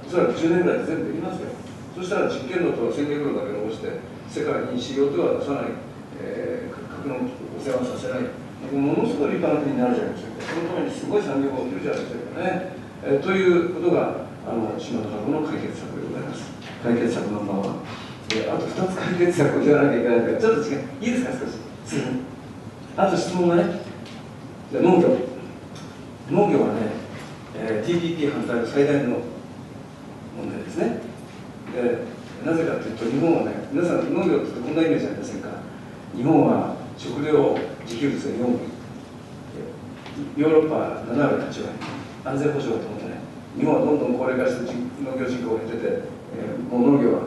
おそらく10年ぐらいで全部できますよ。そしたら実験炉と戦略炉だけ残して世界に CO2 は出さない、核の汚染はさせない、ものすごい立派な国になるじゃないですか。そのためにすごい産業が起きるじゃないですかね。ということが島田株の解決策でございます。解決策ナンバーワン。あと2つ解決策を言わなきゃいけないから、ちょっと違う、いいですか、少し。あと質問がね、じゃ農業。農業はね、TPP 反対の最大の問題ですね。でなぜかというと、日本はね、皆さん農業ってこんなイメージありませんか。日本は食料自給率が4位、ヨーロッパ7割、8割、安全保障が保てない。日本はどんどん高齢化して農業人口が減ってて、もう農業は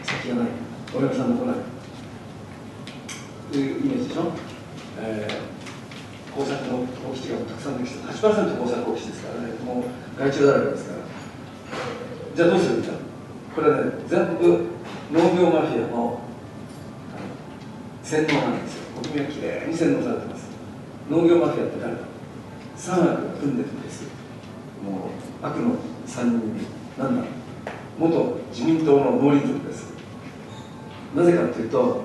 先がない、お嫁さんも来ないというイメージでしょ。耕作の放棄地がたくさんできて、8% 耕作放棄地ですからね、もう害虫だらけですから。じゃあどうするんだ。これはね、全部農業マフィアの洗脳なんですよ。国民はきれいに洗脳されてます。農業マフィアって誰だ。三悪が組んでるんですよ。もう悪の三人組、なんだ、元自民党の農林族です。なぜかというと、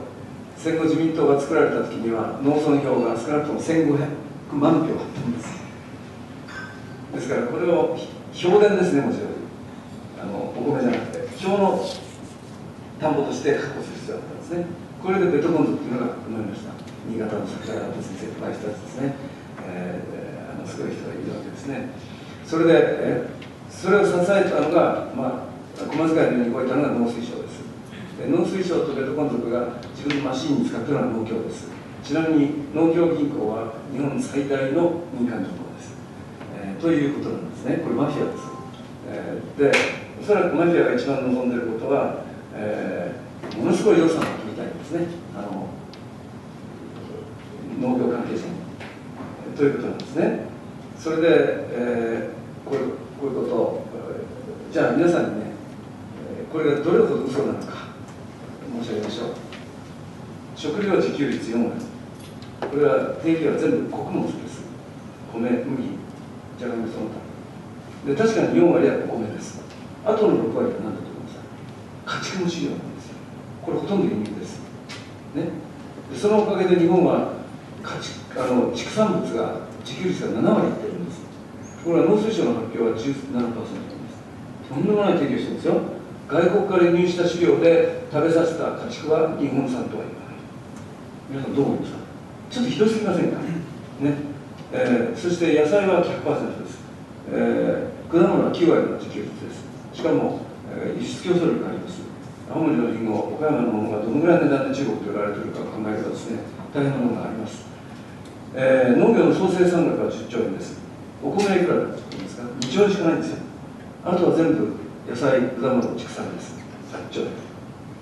戦後自民党が作られた時には農村票が少なくとも1500万票あったんです。ですからこれを票田ですね、もちろんお米じゃなくて票の田んぼとして確保する必要だったんですね。これでベトコン族っていうのが生まれました。新潟の桜田先生とかいう人たちですね、すごい人がいるわけですね。それで、それを支えたのが、小松川に動いたのが農水省です。農水省とベトコン族が自分のマシンに使っているのは農協です。ちなみに農協銀行は日本最大の民間銀行です。ということなんですね。これマフィアです。で、おそらくマフィアが一番望んでいることは、ものすごい予算を取りたいんですね。農業関係者に。ということなんですね。それで、こういうことを、じゃあ皆さんにね、これがどれほど嘘なのか申し上げましょう。食料自給率4割。これは定義は全部穀物です。米、麦、じゃがいも、その他。で、確かに4割はお米です。あとの6割は何だと思いますか。家畜の飼料なんですよ。これほとんど輸入です。ね。でそのおかげで日本は畜産物が自給率が7割いってるんです。これは農水省の発表は 17% なんです。とんでもない提供してるんですよ。外国から輸入した飼料で食べさせた家畜は日本産とは言わない。皆さんどう思いますか。ちょっとひどすぎませんかね。そして野菜は 100% です。果物は9割の自給率です。しかも、輸出競争力があります。青森のりんご、岡山のものがどのぐらいの値段で中国で売られているかを考えればですね、大変なものがあります。農業の総生産額は10兆円です。お米はいくらだと言いますか。2兆円しかないんですよ。あとは全部野菜、果物、畜産です。8兆円。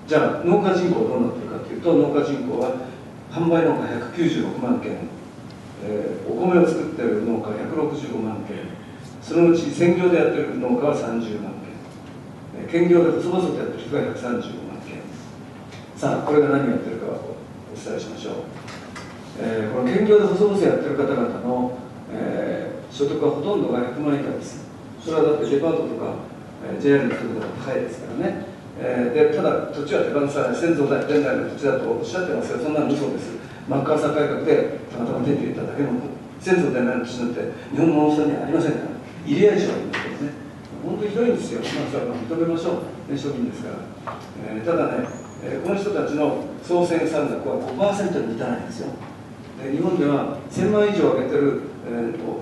じゃあ農家人口どうなっているかというと、農家人口は販売農家196万件、お米を作っている農家165万件、そのうち専業でやっている農家は30万件、兼業で細々とやっている人が135万件。さあ、これが何をやっているかをお伝えしましょう。この兼業で細々やっている方々の、所得はほとんどが100万以下です。それはだってデパートとか、JR の人とか高いですからね。でただ土地は手放さない、先祖代々の土地だとおっしゃってますが、そんなの嘘です。マッカーサー改革でたまたま手に入れただけの先祖代々の土地なんて日本の農村にはありませんから、入れ合い所はいいんですけどね、本当にひどいんですよ。それは認めましょう、庶民ですから。ただね、この人たちの総生産額は 5% に満たないんですよ。日本では1000万以上上げてる、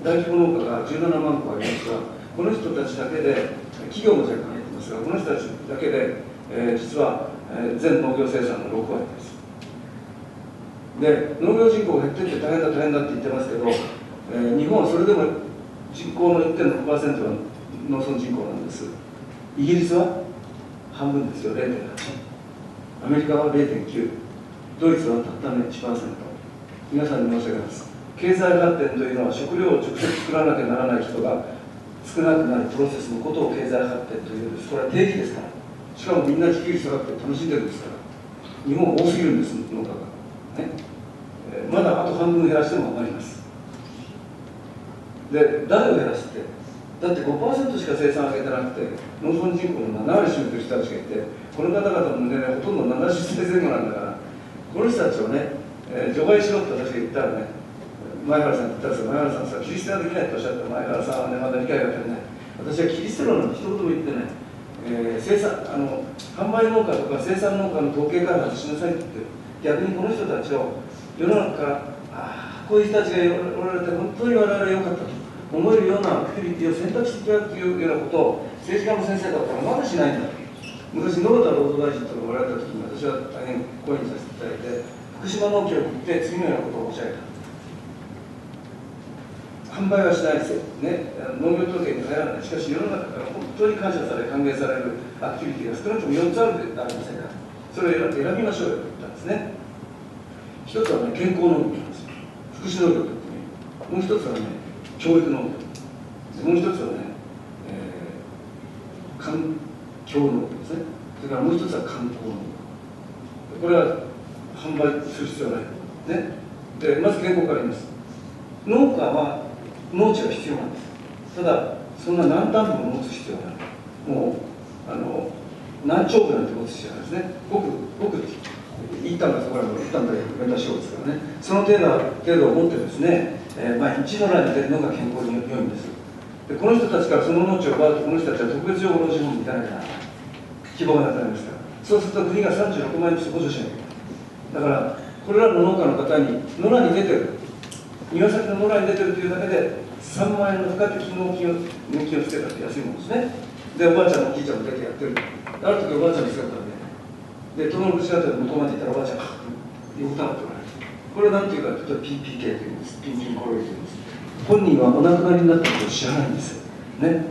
大規模農家が17万個ありますが、この人たちだけで、企業も若干入ってますが、この人たちだけで、実は、全農業生産の6割です。で、農業人口が減っていって大変だ大変だって言ってますけど、日本はそれでも人口の 1.6% は農村人口なんです。イギリスは半分ですよ、0.8。アメリカは 0.9。ドイツはたったの 1%。皆さんに申し上げます。経済発展というのは食料を直接作らなきゃならない人が少なくなるプロセスのことを経済発展というんです。これは定義ですから。しかもみんな自給率高くて楽しんでるんですから。日本多すぎるんです、農家が。ね。まだあと半分減らしても余ります。で、誰を減らすって、だって 5% しか生産を上げてなくて、農村人口の7割占めてる人たちがいて、この方々の年齢ほとんど70歳前後なんだから、この人たちをね、除外しろって私が言ったらね、前原さんって言ったらさ、前原さんさ、キリストはできないっておっしゃった前原さんはね、まだ理解が足りない。私はキリスト論なんて一言も言ってない。販売農家とか生産農家の統計開発しなさいって言って、逆にこの人たちを世の中から、こういう人たちがおられて本当に我々は良かったと思えるようなアクティビティを選択していただくというようなことを政治家の先生だったらまだしないんだ。昔野田労働大臣とかおられた時に私は大変講演させていただいて、福島農協に行って次のようなことを申し上げた。販売はしないですよ、ね、農業統計に入らない。しかし世の中から本当に感謝され歓迎されるアクティビティが少なくとも4つあるでありませんか。それを選びましょうよと言ったんですね。一つはね、健康農業なんですよ。福祉農業と言ってもいい。もう一つはね、教育農業。もう一つはね、環境農業ですね。それからもう一つは観光農業。これは販売する必要はない。ね。で、まず健康から言います。農家は農地が必要なんです。ただ、そんな何単分も持つ必要はない。もう、何兆部なんて持つ必要はないですね。ごく一旦がそこらの一旦で埋めた賞ですからね。その程度を持ってですね、一の欄に出るのが健康に良いんです。で、この人たちからその農地を奪うと、この人たちは特別養護老人ホームに行かなきゃならない。希望がなくなりますから。そうすると国が36万円ずつ補助しなきゃいけない。だから、これらの農家の方に、野良に出てる、庭先の野良に出てるというだけで、3万円の付加的年金をつけたって安いものですね。で、おばあちゃんもおじいちゃんも出てやってる。ある時おばあちゃんの姿がね、で、トノル姿で向こうまで行ったらおばあちゃんが、横たわっておられる。これは何ていうかというと PPK というんです。ピンキンコロリというんです。本人はお亡くなりになったことを知らないんですよ。ね。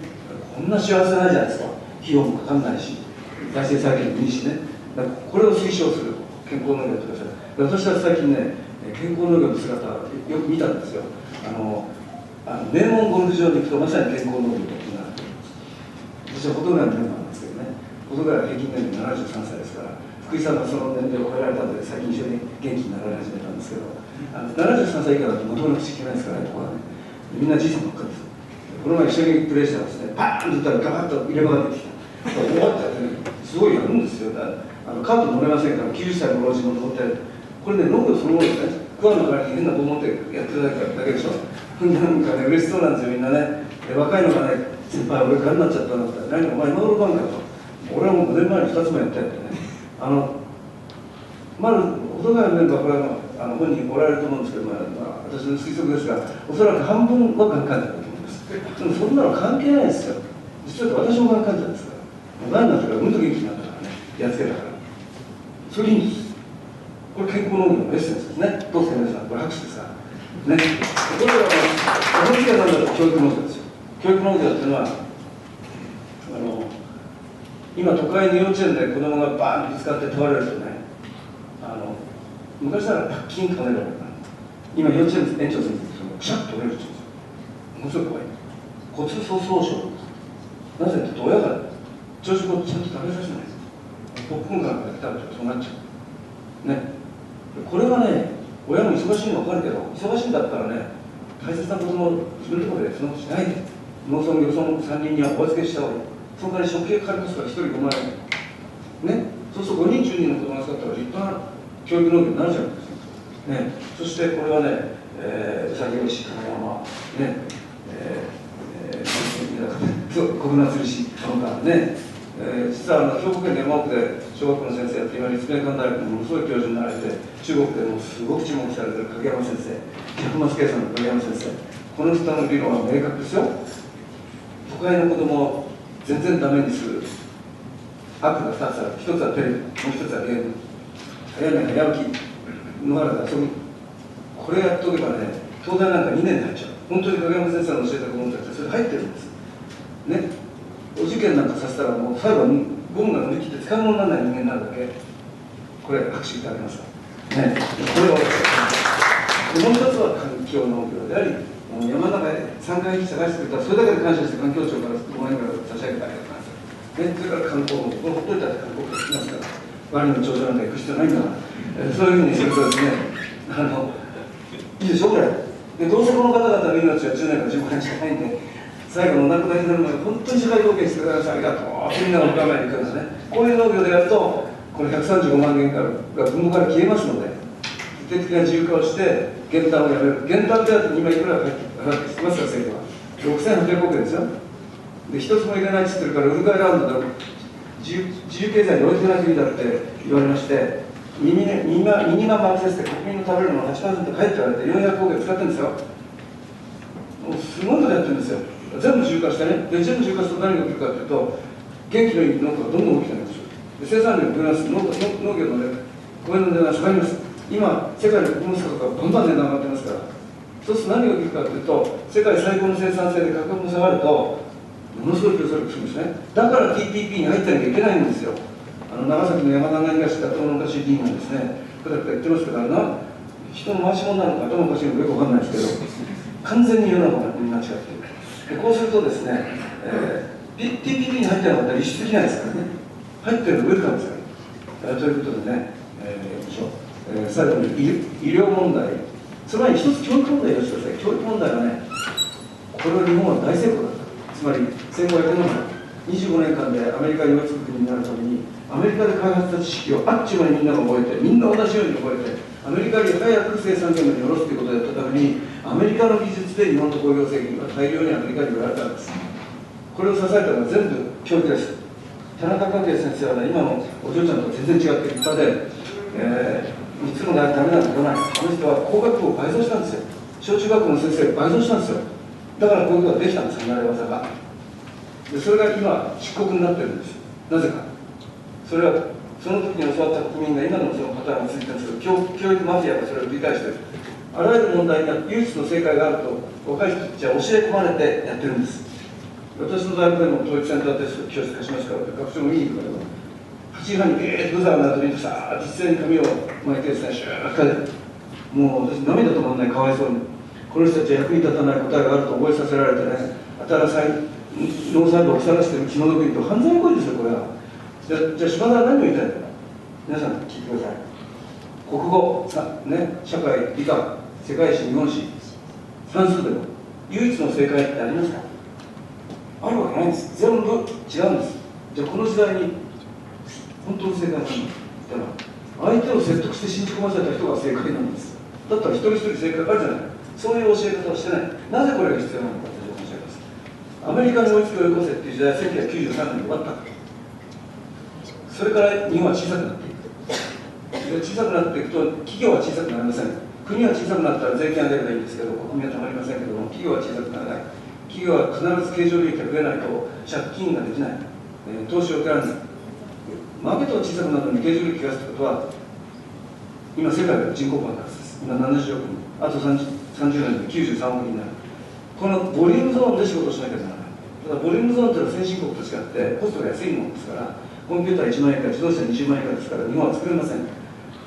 こんな幸せないじゃないですか。費用もかかんないし、財政再建もいいしね。だからこれを推奨する健康農業とか私は最近ね、健康農業の姿をよく見たんですよ。名門ゴルフ場に行くとまさに健康農業というのがある。私はほとんどのメンバーなんですけどね。ほとんどが平均年齢73歳ですから、福井さんがその年齢を超えられたので、最近非常に元気になられ始めたんですけど、73歳以下だとまともな口聞けないですからね、ここはね。みんなじいさんばっかりです。この前一緒にプレーしたらですね、パーンと打ったらガーッと入れ歯が出てきた。終わったってね、すごいやるんですよ。カート乗れませんから、90歳の老人も乗ってやる。これね、農業そのものですね。桑の代わりに変な棒持ってやってるだけでしょ。なんかね、嬉しそうなんですよ、みんなね。若いのがね、先輩、俺からになっちゃったんだって、何お前、今頃かんかと。俺はもう5年前に2つもやったよってね。まだ、細川メンバー、これは本人おられると思うんですけど、私の推測ですが、おそらく半分はがん患者だと思います。でもそんなの関係ないですよ。実は私もがん患者ですから。がんになったから、うんと元気になったからね、やっつけたから。それいいんです。これ健康農業のエッセンスですね。どうですか皆さん、これ拍手ですか。ね。これは、私がなんだと教育農業ですよ。教育農業っていうのは、今都会の幼稚園で子供がバーンとぶつかって倒れるとね、昔ならパッキンかねるわけだ。今幼稚園の園長先生にくしゃっと折れるって言うんですよ。ものすごい怖い。骨粗鬆症。なぜって言うと親が朝食をちゃんと食べさせない。ポップコーンから食べてそうなっちゃう。ね。これはね、親も忙しいの分かるけど、忙しいんだったらね、大切な子供を自分のところでそのことしないで、農村漁村3人にはお預けした方がいい。その代わり食費がかかりますから1人5万円。ね。そうすると5人10人の子供が使ったら立派な教育農業になるじゃないですか。ね。そしてこれはね、うさぎ牛、金山、ね、国名釣り師、その他ね、実は兵庫県の山奥で小学校の先生やって今立命館大学のものすごい教授になられて中国でもすごく注目されている影山先生、百松圭さんの影山先生、この人の理論は明確ですよ。都会の子供を全然ダメにする悪が2つある。1つはテレビ、もう1つはゲーム。早寝早起き、野原で遊ぶ。これやっとけばね、東大なんか2年で入っちゃう。本当に影山先生の教えた子供たちはそれ入ってるんです。ね。お受験なんかさせたらもう最後はゴムが伸びきって使うものにならない人間になるだけ。これ拍手いただけますか。ね。これをもう一つは環境農業であり、山の中で3回探してくれたらそれだけで感謝して環境省から5万円から差し上げてありがとうございます。ね。それから観光農業、これほっといたって観光業できますから、ワニの長者なんか行く必要ないんだから、そういうふうにするとですね、いいでしょこれ。でどうせこの方々の命は10年から15年しかないんで、最後のお亡くなりになる前に本当に社会貢献してください、ありがとうってみんながお構いに行くんですね。こういう農業でやるとこの135万元が分母から消えますので、徹底的な自由化をして減反をやめる。減反手当に今いくら払ってきてますか、政府は。6800億円ですよ。で、一つも入れないって言ってるから、ウルグアイラウンドで自由経済に追いつけない国だって言われまして、ミニマムアクセスで国民の食べるのの 8% 返って言われて400億円使ってるんですよ。もうすごいことやってるんですよ。全部自由化してね。で、全部自由化すると何が起きるかというと、元気のいい農家がどんどん大きくなります。で、生産量を増やす、農業のね、米の値段が下がります。今、世界の穀物価とかバンバン値段上がってますから。そうすると何が起きるかというと、世界最高の生産性で価格も下がると、ものすごい競争力するんですね。だから TPP に入ってなきゃいけないんですよ。長崎の山田東だと昔議員がですね、くだくだ言ってますけど、人の回し物なのか頭おかしいのかよくわかんないですけど、完全に世の中に間違っている。でこうするとですね、TPP に入ってなかったら輸出できないですからね。入ってるのウェルカムですから。ということでね、最後に医療問題、その前に一つ教育問題をしてください。教育問題はね、これは日本は大成功だった。つまり1500年前、25年間でアメリカに追いつく国になるために、アメリカで開発した知識をあっちゅう間にみんなが覚えて、みんな同じように覚えて、アメリカより早く生産現場に下ろすということをやったために、アメリカの技術で日本の工業製品が大量にアメリカに売られたんです。これを支えたのは全部教育です。田中角栄先生はね、今のお嬢ちゃんと全然違って立派で、3つもダメなんて言わない。あの人は工学部を倍増したんですよ。小中学校の先生を倍増したんですよ。だからこういうことができたんです、離れ技が。でそれが今、漆黒になってるんです。なぜか。それはその時に教わった国民が今のそのパターンがついてるんですけど、教育マフィアがそれを理解している。あらゆる問題に唯一の正解があると若い人たちは教え込まれてやってるんです。私の大学でも教育センターテスト教室化しますから、学生も見に行くから8時半にブザーが鳴ってさあ実際に紙を巻いてですね、シューッてもう私涙止まんない、かわいそうに。この人たちは役に立たない答えがあると覚えさせられてね、脳細胞を腐らせてる気の毒にと犯罪行為ですよ、これは。じゃあ島田は何を言いたいのか、皆さん聞いてください。国語、社会、理科、世界史、日本史、算数でも唯一の正解ってありますか？あるわけないんです。全部違うんです。じゃあこの時代に本当に正解なんだったら、相手を説得して信じ込ませた人が正解なんです。だったら一人一人正解あるじゃない。そういう教え方をしてない。なぜこれが必要なのかという申し上げます。アメリカに追いつけ追い越せっていう時代は1993年に終わった。それから日本は小さくなっていく。小さくなっていくと企業は小さくなりません。国は小さくなったら税金上げればいいんですけど、国民はたまりませんけども、企業は小さくならない。企業は必ず経常利益が増えないと借金ができない、投資を受けられない。マーケットが小さくなるのに経常利益が増やすということは、今世界で人口爆発です。今70億人、あと30年で93億人になる。このボリュームゾーンで仕事をしなきゃならない。ただボリュームゾーンというのは先進国と違ってコストが安いものですから、コンピューター1万円以下、自動車20万円以下ですから、日本は作れません。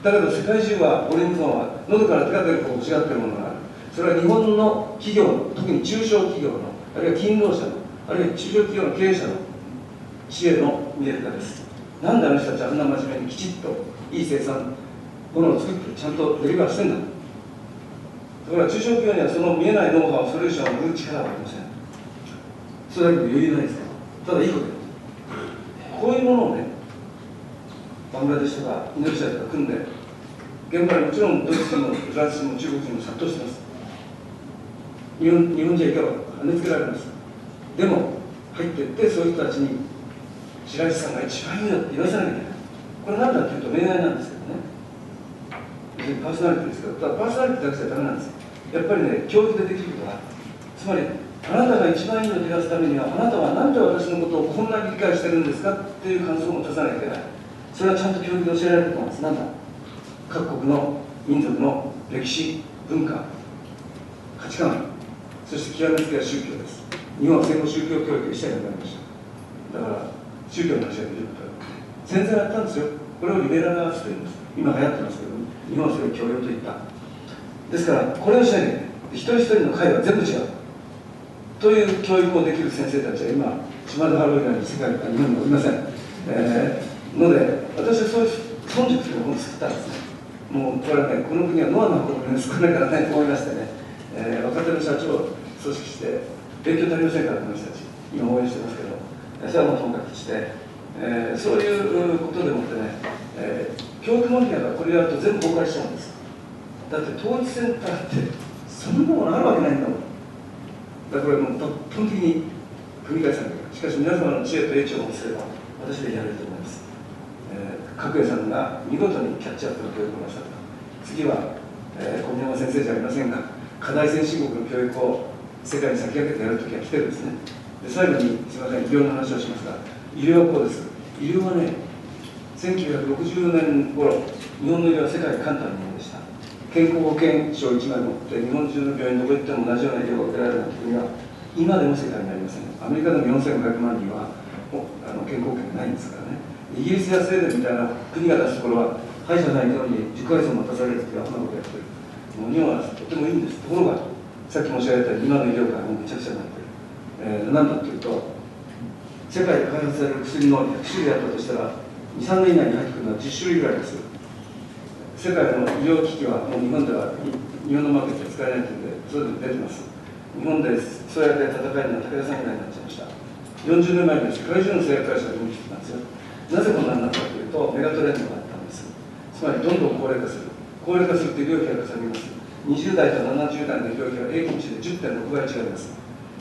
だけど世界中はボリュームゾーンは喉から手が出るほど違っているものがある。それは日本の企業の、特に中小企業の、あるいは勤労者の、あるいは中小企業の経営者の知恵の見える化です。なんであの人たちはあんな真面目にきちっといい生産ものを作ってちゃんとデリバーしてんだ。だから中小企業にはその見えないノウハウ、ソリューションを売る力はありません。それだけで余裕ないですから。ただいいことです。こういうものをね、バングラデシュとかインドネシアとか組んで、現場にもちろんドイツ人もフランス人も中国人も殺到してます。日本人は行けば跳ねつけられます。でも入っていってそういう人たちに白石さんが一番いいよって言わせなきゃいけない。これ何だっていうと恋愛なんですけどね。別にパーソナリティですけど、ただパーソナリティだけじゃダメなんですよ。やっぱりね、教育でできることがある。つまりあなたが一番いいのを手出すためには、あなたは何で私のことをこんなに理解してるんですかっていう感想を持たさなきゃいけない。それはちゃんと教育で教えられることなんです。なんだ、各国の民族の歴史、文化、価値観、そして極めつけは宗教です。日本は戦後宗教教育で一切なくなりました。だから宗教の話ができることは全然やったんですよ。これをリベラルアーツと言います。今流行ってますけど、日本はそれを教養と言った。ですからこれをしなきゃいけない。一人一人の会は全部違うという教育をできる先生たちは今島田春以外に世界日本におりません。ので私はそういう村塾というものを作ったんですね。もうこれはね、この国はノアの子供が少ないからないと思いましてね、若手の社長を組織して勉強足りませんから、この人たち、今応援してますけど、それはもうともかくして、そういうことでもってね、教育問題がこれやると全部崩壊しちゃうんです。だって統一センターってそんなものあるわけないんだもん。だからこれもう抜本的に繰り返さなきゃいけない。しかし皆様の知恵と英知を持つれば私でやれると思います。角栄さんが見事にキャッチアップの教育をなさった。次は、小宮山先生じゃありませんが、課題先進国の教育を世界に先駆けてやるときが来てるんですね。で最後にすみません、医療の話をしますが、医療はこうです。医療はね、1960年頃、日本の医療は世界で簡単なものでした。健康保険証1枚持って日本中の病院どこ行っても同じような医療が受けられるような国は今でも世界にありません。アメリカでも4500万人は健康保険がないんですからね。イギリスやスウェーデンみたいな国が出すところは歯医者さんにのに10ヶ月も待たされるっていうアホなことやってる。もう日本はとてもいいんです。ところがさっき申し上げたように今の医療界はもうめちゃくちゃになってる。何だっていうと世界で開発される薬の100種類あったとしたら2、3年以内に入ってくるのは10種類ぐらいです。世界の医療機器はもう日本では日本のマーケットで使えないというので、それで出てます。日本でそうやって戦えるのは武田さんみたいになっちゃいました。40年前に世界中の製薬会社が人気してたんですよ。なぜこんなになったかというと、メガトレンドがあったんです。つまりどんどん高齢化する。高齢化すると医療費がかさみます。20代と70代の医療費は平均値で 10.6 倍違います。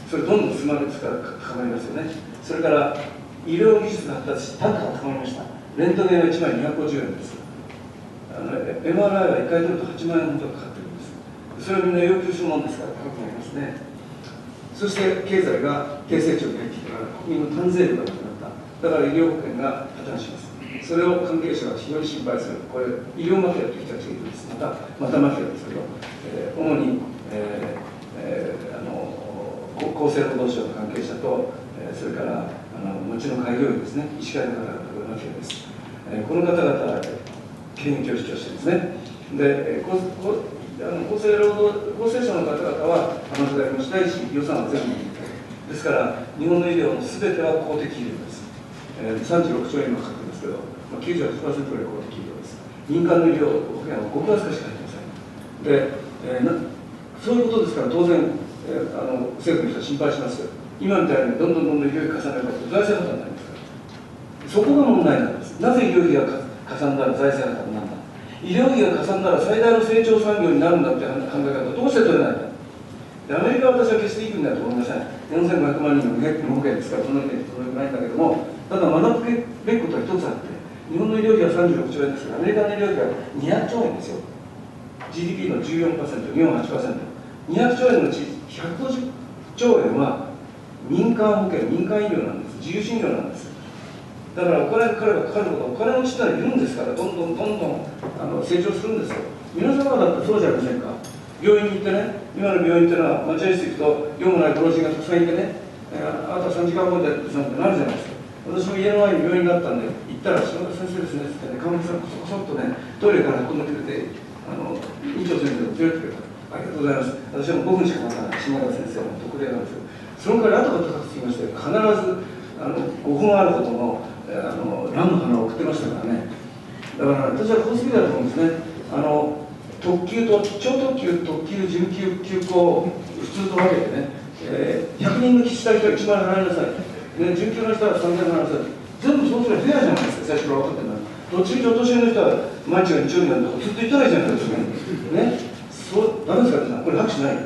それどんどん進まれてから高まりますよね。それから医療技術が発達して単価が高まりました。レントゲンは1枚250円です。MRI は1回取ると8万円ほどかかってるんです。それをみんな要求するものですから高くなりますね。そして経済が低成長に入ってきてから国民の単税量がなくなった。だから医療保険が破綻します。それを関係者が非常に心配する。これ医療マフィアという人たちがいるんです。またマフィアですけど、主に、厚生労働省の関係者と、それから町の開業医ですね、医師会の方々がマフィアです。この方々権益を主張してですね。で、厚生省の方々は天下りもしたいし、予算は全部ですから、日本の医療のすべては公的医療です。36兆円もかかってますけど、98% ぐらい公的医療です。民間の医療保険はごくわずかしか入ってません。で、そういうことですから、当然、政府の人は心配します。今みたいにどんどん医療費重ねれば財政破綻になりますから。そこが問題なんです。なぜ医療費がかさんだら財政破綻なんだ。医療費がかさんだら最大の成長産業になるんだって考え方をどうして取れないんだ。でアメリカは私は決していい国だと思いません。4500万人の無保険ですから、そんなに届いてないんだけども、ただ学ぶべきことは一つあって、日本の医療費は36兆円ですから、アメリカの医療費は200兆円ですよ。GDP の 14%、日本は 8%。200兆円のうち150兆円は民間保険、民間医療なんです。自由診療なんです。だからお金がかかればかかるほど、お金持ちってのはいるんですから、どんどん成長するんですよ。皆様だってそうじゃありませんか。病院に行ってね、今の病院っていうのは、待合室行くと、用もない老人がたくさんいてね、あと3時間後でってなるじゃないですか。私も家の前に病院があったんで、行ったら、島田先生ですねって言ってね、看護師さんこそこそっとね、トイレから運んでくれて、院長先生を連れてくれた。ありがとうございます。私はもう5分しか待たない、島田先生の特例なんですよ。その代わり後が高くつきまして、必ず5分あることの蘭の花を送ってましたからね。だから私はこうすべきだと思うんですね。特急と超特急、特急、準急、急行、普通と分けてね、100人抜きした人は1万円払いなさい、ね、準急の人は3000円払いなさい、全部そうすればフェアじゃないですか、最初から分かってるのは。途中にお年寄りの人は毎日が日曜日なんだからずっと言ったらいいじゃないですか。ね、ダメですか、これ拍手ない。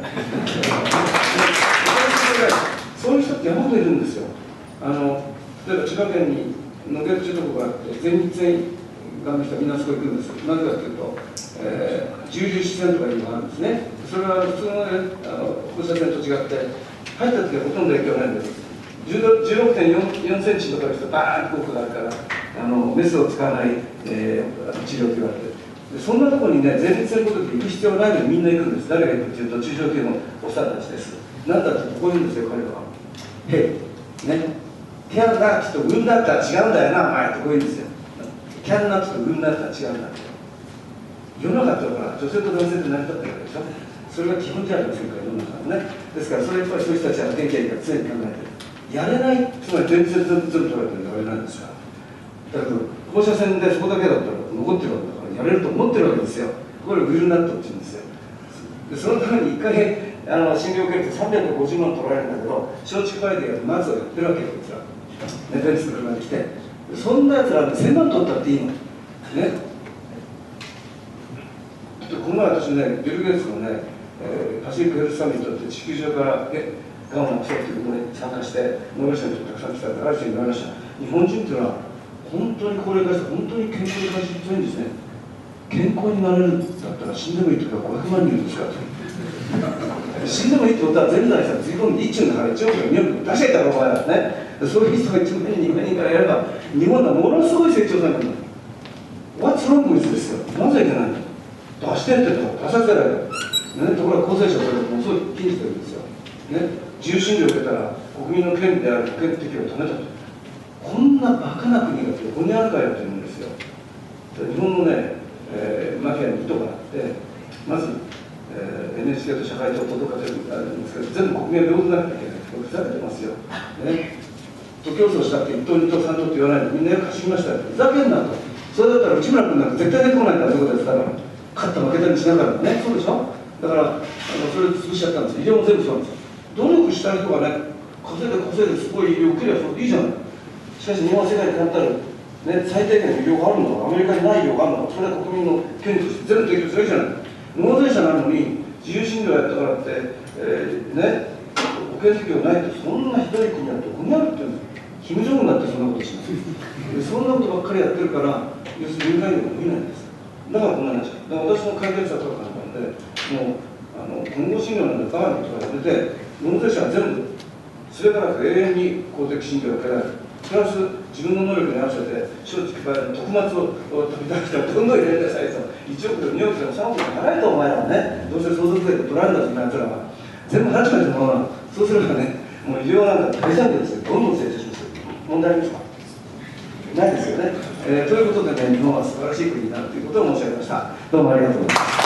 そういう人って山ほどいるんですよ。例えば千葉県に野毛っていうところがあって、全日線がの人はみんなそこ行くんです。なぜかというと、重々支線とかいうのがあるんですね。それは普通の放射線と違って、入った時はほとんど影響ないんです。16.4 センチとかの人はバーンと効果があるから、メスを使わない、治療と言われて、そんなところにね、前立腺ごとき行く必要ないのにみんな行くんです。誰が行くっていうと、中小級のおっさんたちです。なんだってこう言うんですよ、彼は。へい、ね、キャンナッツとウンナッツは違うんだよな、お前ってこう言うんですよ。キャンナッツとウンナッツは違うんだって。世の中ってほら、女性と男性って成り立ってるわけでしょ。それが基本じゃありませんから、世の中のね。ですから、それやっぱりそういう人たちは天気がいいから常に考えてる。やれない、つまり前立腺全部取られてるのはやれないんですから。だけど、放射線でそこだけだったら残ってるわけだから、やれると思ってるわけですよ。これをウィルナットって言うんですよ。でそのために一回診療を受けると350万取られるんだけど、松竹梅でまずはやってるわけよ、こいつら。ベンツの車で来て、そんなやつら1000万取ったっていいの。ね。この前私ね、ビル・ゲイツのね、パシフィック・ヘルス・サミットって地球上からがんをなくそうということに参加して、ノーベル賞の人たくさん来たって、ある人に言われました。日本人っていうのは、本当に高齢化して、本当に健康に感じて強いんですね。健康になれるんだったら死んでもいいとか500万人ですかと。死んでもいいってことは全財産つぎ込んで1億だから1億2億出しちゃいたらお前はね。そういう人が1万人2万人からやれば日本はものすごい成長されてるんだ。What's wrong with ですよ。なぜいけないんだ。出してって言ったら出させないよ。ね、ところが厚生省それものすごい禁じてるんですよ。ね、自由診療を受けたら国民の権利である保険適用を止めたと。こんなバカな国がどこにあるかよって言うんですよ。日本のね、マフィアに意図があって、まず、NHK と社会とどっか全部あるんですけど、全部国民は平等にならなきゃいけない。これふざけてますよ。ね、徒競走したって1等2等3等って言わないでみんなよく走りましたよ。ふざけんなと。それだったら内村君なんか絶対出てこないんだそういうことですから。勝った負けたにしながらね、そうでしょ。だからそれで潰しちゃったんです。医療も全部そうなんですよ。努力した人がね、稼いですごい医療を受ければいいじゃない。しかし日本は世界で簡単に、ね、最低限の医療があるのか、アメリカにない医療があるのか、それは国民の権利として全部提供するわけじゃない。納税者なのに自由診療やったからって、ね、保険適用ないってそんなひどい国はどこにあるって言うんですよ。キム・ジョンウンだってそんなことします。そんなことばっかりやってるから、要するに民間医療が伸びないんです。だからこんなになっちゃう。だから私の解決策は簡単で、もう混合診療なんでバーンとかやめて、納税者は全部、それから永遠に公的診療を受けられる。プラス自分の能力に合わせて松竹梅の特末を飛び出してどんどん入れなさいと。1億でも2億でも3億でも払えとお前らはね。どうせ相続税で取られるんだそんなやつらは。全部払っちまえと思うな。そうすればね、もう医療なんか大産業ですよ。どんどん成長します。問題ありますか？ないですよね。ということでね、日本は素晴らしい国になるということを申し上げました。どうもありがとうございます。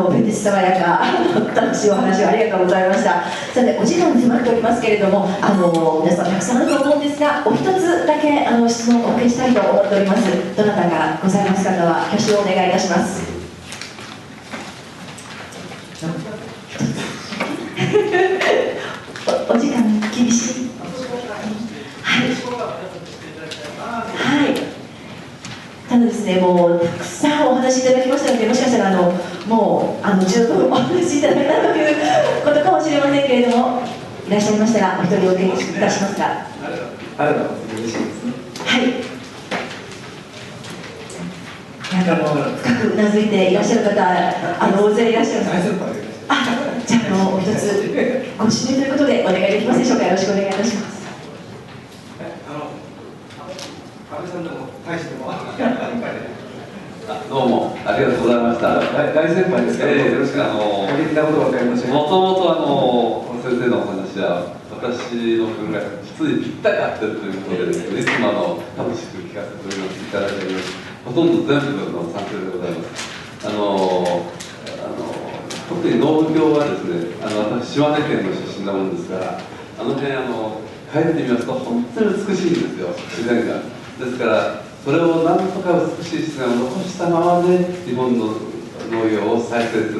ペティス爽やか楽しいお話をありがとうございました。さてお時間に迫っておりますけれども、皆さんたくさんあると思うんですが、お一つだけ質問をお受けしたいと思っております。どなたがございます方は挙手をお願いいたします。お時間厳しい。はい。ただですね、もうたくさんお話しいただきましたので、もしかしたらもう十分お話しいただけたということかもしれませんけれども、いらっしゃいましたらお一人お受けいたしますが。ありがとうございます。嬉しいですね。はい。深くうなずいていらっしゃる方、大勢いらっしゃる。大先輩でいらっしゃる。じゃあお一つご指名ということでお願いできますでしょうか。よろしくお願いいたします。安倍さんでも大しても。どうもありがとうございました。大先輩ですから、よろしくお聞きなことばかり申し上げます。もともと先生のお話は私の考えが実にぴったり合ってるということでですね、いつも楽しく聞かせていただいております。ほとんど全部の賛成でございます。特に農業はですね、私島根県の出身なもんですから、あの辺帰ってみますと本当に美しいんですよ、自然が。ですからそれをなんとか美しい自然を残したままで日本の農業を再生する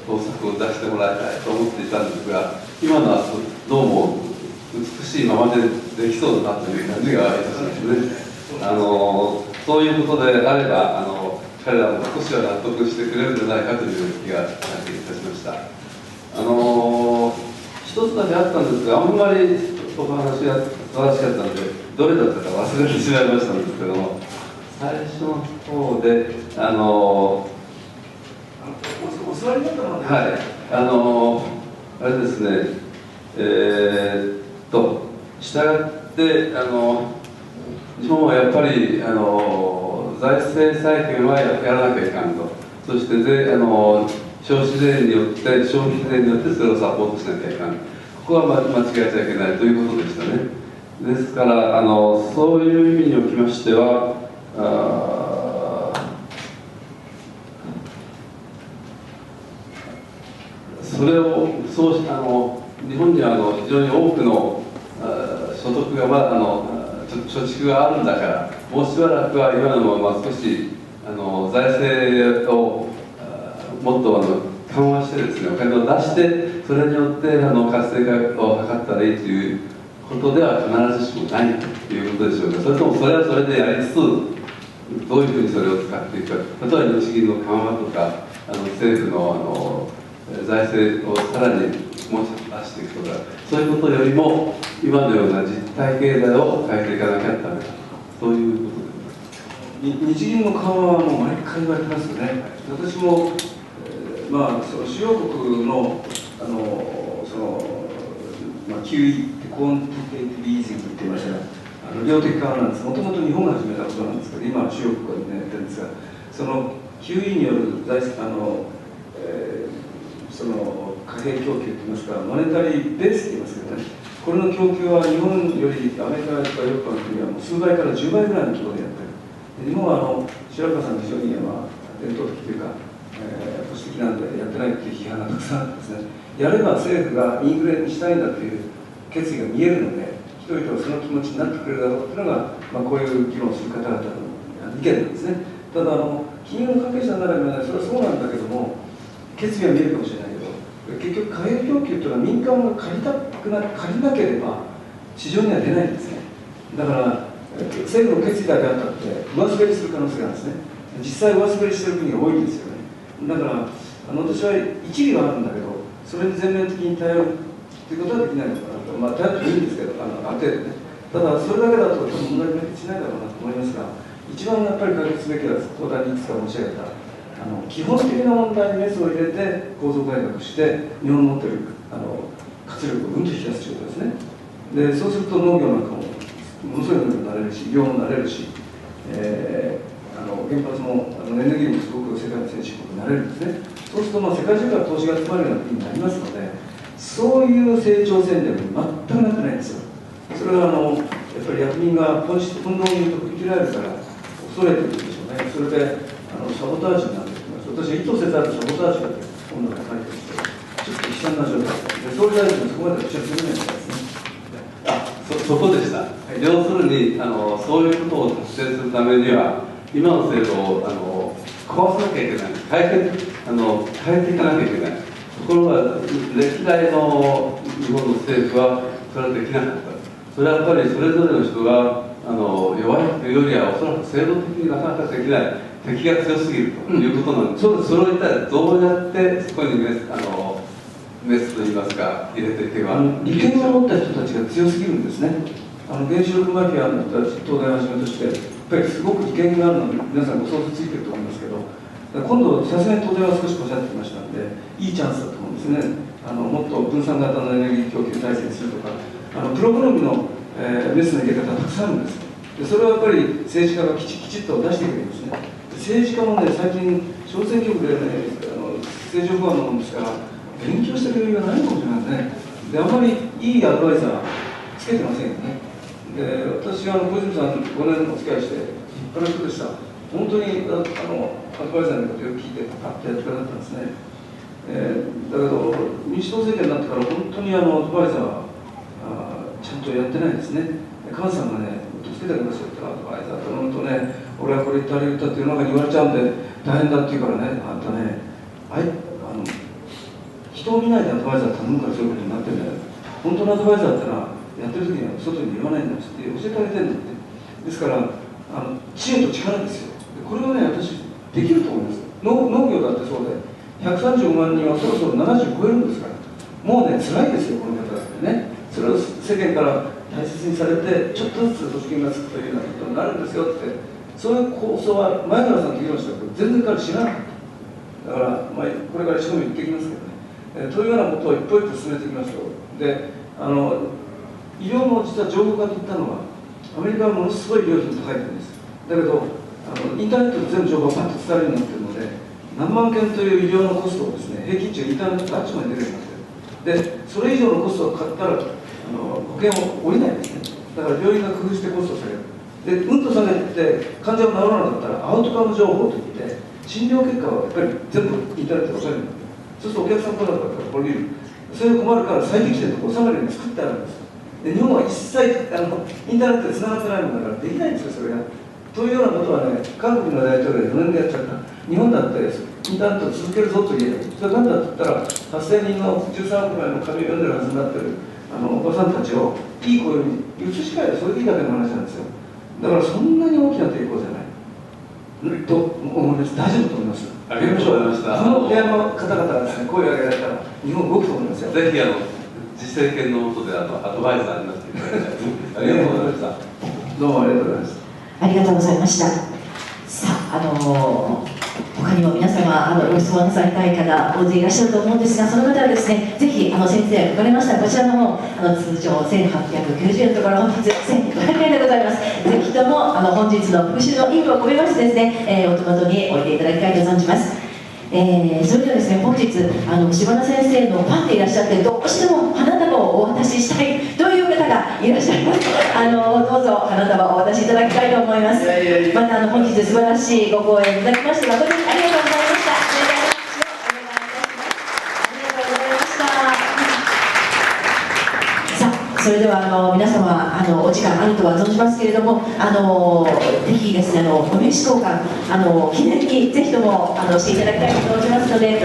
方策を出してもらいたいと思っていたんですが、今のはどうも美しいままでできそうだなという感じがいたしますね。そういうことであれば彼らも少しは納得してくれるんじゃないかという気がいたしました。一つだけあったんですが、あんまりお話が素晴らしかったのでどれだったか忘れてしまいましたんですけども、最初の方でお座りになったのは、はい、あれですね、したがって日本はやっぱり財政再建はやらなきゃいかんと、そして消費税によってそれをサポートしなきゃいかん、ここは間違えちゃいけないということでしたね。ですからそういう意味におきましてはそれを日本には非常に多くの所得が貯蓄があるんだから、もうしばらくは今のまま少し財政をもっと緩和してですね、お金を出して、それによって活性化を図ったらいいということでは必ずしもないということでしょうか。それともそれはそれでやりつつ、どういうふうにそれを使っていくか、例えば日銀の緩和とか、政府の財政をさらにもうちょっと出していくとか、そういうことよりも、今のような実体経済を変えていかなきゃダメだ、そういうことで。日銀の緩和はもう毎回言われてますよね。私も、その主要国のQE ってコンティテイティブイージングって言いましたが、量的緩和なんです。もともと日本が始めたことなんですけど、今は主要国がやってるんですが、その QE によるその貨幣供給といいますか、モネタリーベースといいますけどね、これの供給は日本よりアメリカとかヨーロッパの国はもう数倍から10倍ぐらいの規模でやってる。日本は白川さんの非常に伝統的というか、保守的なんでやってないという批判がたくさんあってですね、やれば政府がインフレにしたいんだという決意が見えるので、人々はその気持ちになってくれるだろうというのが、こういう議論する方々の意見なんですね。ただ金融の関係者ならば、ね、それはそうなんだけども、決意は見えるかもしれないけど、結局貨幣供給というのは民間が借りなければ市場には出ないんですね。だから政府の決意だけあったって上滑りする可能性があるんですね。実際上滑りしている国が多いんですよね。だから私は一理はあるんだけど、それに全面的に頼るということはできないのかなと、頼ってもいいんですけど、ある程度ね。ただそれだけだと問題解決しないだろうなと思いますが、一番やっぱり解決すべきは東大にいくつか申し上げた基本的な問題にメスを入れて構造改革して日本の持っている活力をうんと引き出すということですね。でそうすると農業なんかもものすごい能力になれるし、医療もなれるし、原発もエネルギーもすごく世界の先進国になれるんですね。そうすると世界中から投資が集まるような国になりますので、そういう成長戦略に全くなってないんですよ。それはやっぱり役人が本能に言うと振り切られるから恐れてるんでしょうね。それでサボタージュになってきます。私は意図せざるサボタージュだって本の中に書いてあって、ちょっと悲惨な状態で、総理大臣もそこまで口はするないみたいですね。そこでした、要するにそういうことを達成するためには、今の制度を壊さなきゃいけない、変えていかなきゃいけない。ところが歴代の日本の政府はそれはできなかった。それはやっぱりそれぞれの人が弱いというよりは、おそらく制度的になかなかできない、敵が強すぎるということなんです。それを一体どうやってそこにメスといいますか入れていけば、利権を持った人たちが強すぎるんですね。原子力マフィアの人たち、東大をはじめとして、やっぱりすごく利権があるのに皆さんご想像ついてると思いますけど、今度さすがに東大は少しおっしゃってきましたので、いいチャンスだと思うんですね。もっと分散型のエネルギー供給体制にするとか、プログラムの、メスの入れ方がたくさんあるんです。でそれはやっぱり政治家がきちっと出してくれるんですね。政治家もね、最近小選挙区でね、政治法案のもんですから勉強した余裕がないかもしれないですね。であんまりいいアドバイザーつけてませんよね。で私は小泉さん5年お付き合いして立派な人でした。本当にアドバイザーのことをよく聞いてパッとやってくださったんですね。だけど民主党政権になってから本当にアドバイザーちゃんとやってないですね。菅さんがね、助けてくださいってアドバイザー頼むとね、俺はこれ言ったあれ言ったっていう中に言われちゃうんで大変だって言うからね、あんたね、人を見ないでアドバイザー頼むからそういうことになってるんだよ。本当のアドバイザーってのはやってる時には外に言わないんだって教えてあげてるんだって。ですから知恵と力ですよ。これはね、私できると思います。農業だってそうで135万人はそろそろ70超えるんですから、もうね辛いですよこの方だってね。それを世間から大切にされてちょっとずつ補助金がつくというようなことになるんですよって、そういう構想は前原さんと議論したけど全然彼知らなかった。だから、これから仕込み行ってきますけどね、というようなことを一歩一歩進めていきましょう。で医療も実は情報化といったのはアメリカはものすごい医療費が高いんです。だけどインターネットで全部情報がパッと伝わるようになっているので、何万件という医療のコストをですね、平均値がインターネットであっちまで出るようになっている。でそれ以上のコストを買ったら保険を下りないですね。だから病院が工夫してコストを下げる。でうんと下げて患者が治らなかったらアウトカム情報といって診療結果はやっぱり全部インターネットで押さえるんだ。そうするとお客さん来なかったらこれ見る。それが困るから最適点のところを収めるように作ってあるんです。で日本は一切インターネットでつながってないもんだからできないんですよ、それが。というようなことはね、韓国の大統領が4年でやっちゃった。日本だってインターネットを続けるぞと言える。それは何だって言ったら、8000人の13億枚の紙を読んでるはずになってるおばさんたちをいい声に移し替える、それでいいだけの話なんですよ。だからそんなに大きな抵抗じゃない。と思います。大丈夫と思います。ありがとうございました。この部屋の方々がですね、声を上げられたら、日本動くと思いますよ。ぜひ実政権の下でアドバイザーになっていただきたい。ありがとうございました。どうもありがとうございました。ありがとうございました。さあ、他にも皆様ご質問なさりたい方大勢いらっしゃると思うんですが、その方はですね、ぜひ先生が書かれましたこちらの方、通常1890円のところ本日1500円でございます。ぜひとも本日の復習の意味を込めましてですね、お手元に置いていただきたいと存じます。それではですね、本日柴田先生のファンでいらっしゃってどうしても花束をお渡ししたいという方がいらっしゃいます。どうぞ花束をお渡しいただきたいと思います。また本日素晴らしいご講演いただきまして誠にありがとうございました。それではお願いいたします。ありがとうございました。さあ、それでは皆様お時間あるとは存じますけれども、ぜひですねお名刺交換記念にぜひともしていただきたいと存じますので。